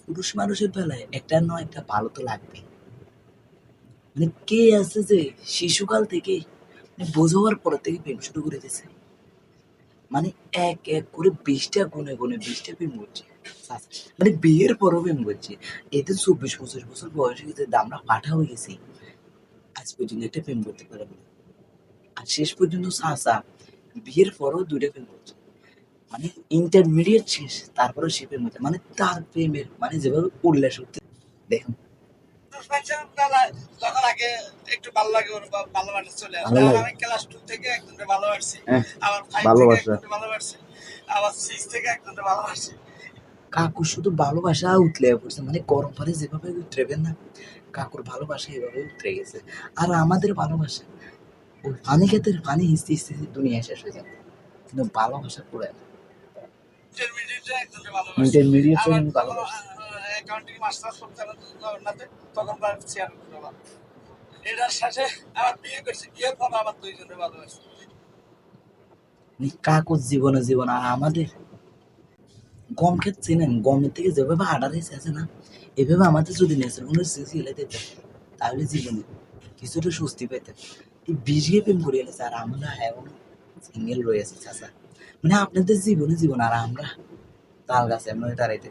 পুরুষ মানুষের বেলায় একটা নয় একটা ভালো তো লাগবে। মানে কে আছে যে শিশুকাল থেকে বোঝো হওয়ার পর থেকে প্রেম শুরু করে দিয়েছে, মানে এক এক করে 20টা গুনে গুনে 20টা প্রেম করছে। মানে বিয়ের পরও প্রেম করছে। এতে 24-25 বছর বয়স হয়ে গেছে, আমরা পাঠা হয়ে গেছি, আজ পর্যন্ত একটা প্রেম করতে পারে না। আর শেষ পর্যন্ত চাচা বিয়ের পরও 2টা প্রেম করছে, মানে ইন্টারমিডিয়েট শেষ তারপরে সে প্রেম হচ্ছে, মানে তার প্রেমের মানে যেভাবে উল্লাস হচ্ছে দেখুন। তখন আগে একটু ভালো লাগে, ওর ভালোবাসা চলে আসে। আমি ক্লাস 2 থেকে একজনকে ভালোবাসছি, আবার 5 থেকে একজনকে ভালোবাসছি, আবার 6 থেকে একজনকে ভালোবাসছি। কাকু শুধু ভালোবাসা উতলে পড়ছে, মানে গরম পানি যেভাবে উতরেবেন না, কাকুর ভালোবাসা এভাবে উতরে গেছে। আর আমাদের ভালোবাসা ওই পানি খেতে পানি হিসতে হিসতে দুনিয়া শেষ হয়ে যাবে, কিন্তু ভালোবাসা পড়ে না। ইন্টারমিডিয়েটে একজনকে ভালোবাসছি, ইন্টারমিডিয়েট আবার ভালোবাসা অ্যাকাউন্টিং মাস্টার্স করতে জগন্নাথে, তখন তার চেয়ারম্যান বাবা। এটার সাথে আবার বিয়ে করছি, বিয়ের পর আবার 2 জনের ভালোবাসছি। কাকুর জীবনে জীবন। আর আমাদের গম ক্ষেত চেনেন, গমের থেকে যেভাবে আডার এসে আছে না, এভাবে আমাদের যদি নেচার কোনো সিলে দিতে, তাহলে জীবনে কিছুটা স্বস্তি পেতে। এই বিজিয়ে প্রেম করে এলেছে, আর আমরা এখন সিঙ্গেল রয়েছে চাচা। মানে আপনাদের জীবনে জীবন, আর আমরা তাল গাছে এমন দাঁড়াইতে